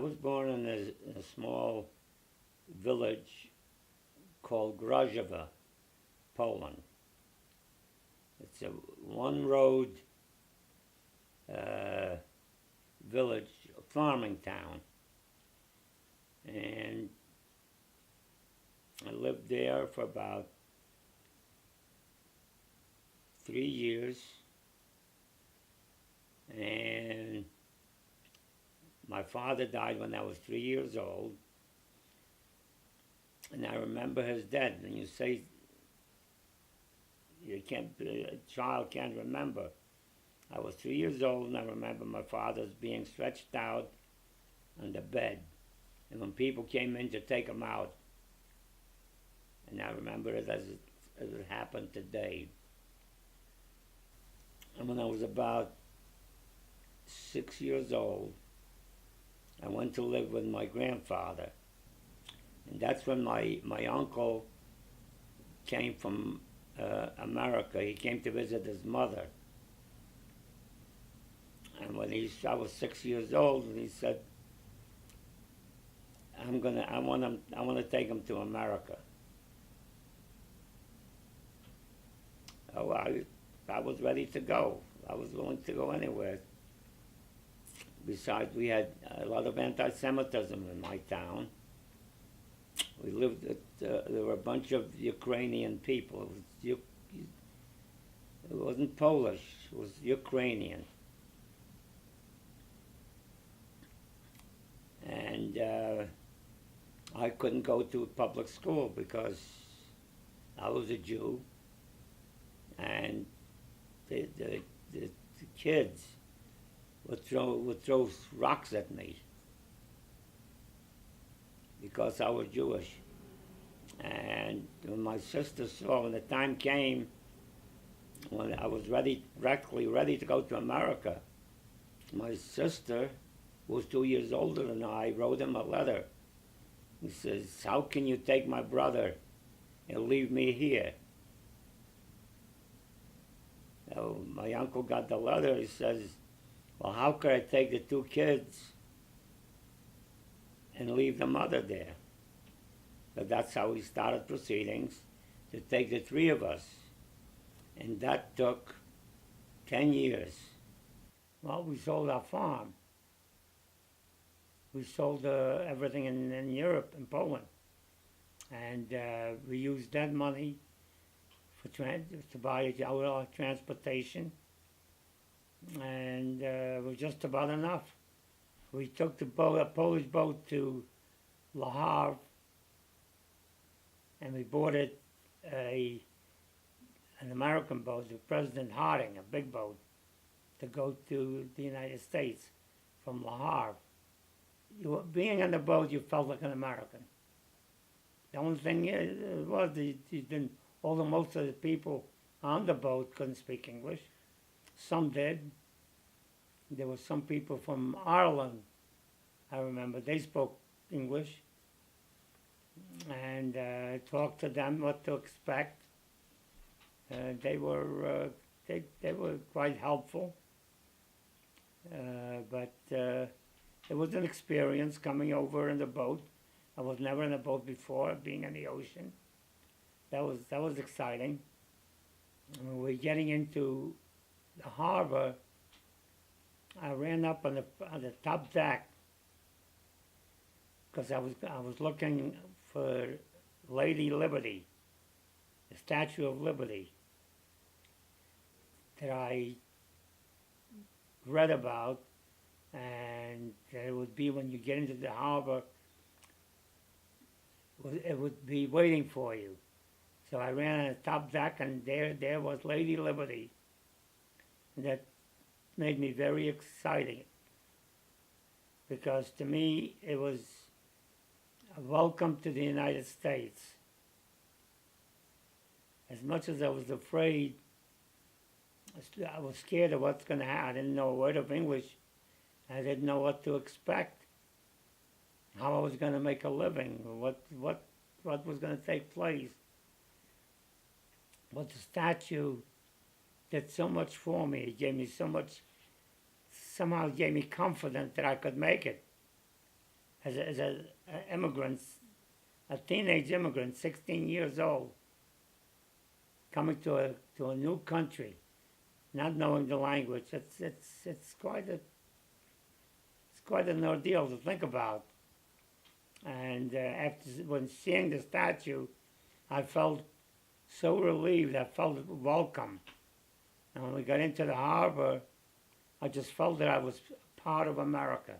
was born in a small village called Grozowa, Poland. It's a one-road village, farming town, and I lived there for about 3 years, and my father died when I was 3 years old, and I remember his death. And you say a child can't remember. I was 3 years old, and I remember my father's being stretched out on the bed, and when people came in to take him out, and I remember it as it happened today. And when I was about 6 years old, I went to live with my grandfather. And that's when my uncle came from America. He came to visit his mother. And when I was 6 years old, and he said, I want to take him to America. Oh, I was ready to go. I was willing to go anywhere. Besides, we had a lot of anti-Semitism in my town. We lived there were a bunch of Ukrainian people. It wasn't Polish, it was Ukrainian. And I couldn't go to public school because I was a Jew, and the kids would throw rocks at me because I was Jewish. And when my sister saw, when the time came, when I was practically ready to go to America, my sister, who was 2 years older than I, wrote him a letter. He says, how can you take my brother and leave me here? So my uncle got the letter. He says, well, how could I take the two kids and leave the mother there? But that's how we started proceedings to take the three of us. And that took 10 years. Well, we sold our farm. We sold everything in Europe, in Poland. And we used that money to buy our transportation. And it was just about enough. We took the boat, a Polish boat, to Le Havre, and we boarded an American boat, the President Harding, a big boat, to go to the United States from Le Havre. Being on the boat, you felt like an American. The only thing was most of the people on the boat couldn't speak English. Some did. There were some people from Ireland, I remember, they spoke English. And I talked to them what to expect. They were quite helpful. But it was an experience coming over in the boat. I was never in a boat before, being in the ocean. That was exciting. And when we were getting into the harbor, I ran up on the top deck because I was looking for Lady Liberty, the Statue of Liberty that I read about, and it would be when you get into the harbor, it would be waiting for you. So I ran on the top deck, and there was Lady Liberty. And that made me very excited, because to me it was a welcome to the United States. As much as I was afraid, I was scared of what's going to happen. I didn't know a word of English. I didn't know what to expect, how I was going to make a living, what was going to take place. But the statue did so much for me. It gave me so much, somehow gave me confidence that I could make it. as a immigrant, a teenage immigrant, 16 years old, coming to a new country, not knowing the language. It's quite an ordeal to think about. And when seeing the statue, I felt so relieved. I felt welcome. And when we got into the harbor, I just felt that I was part of America.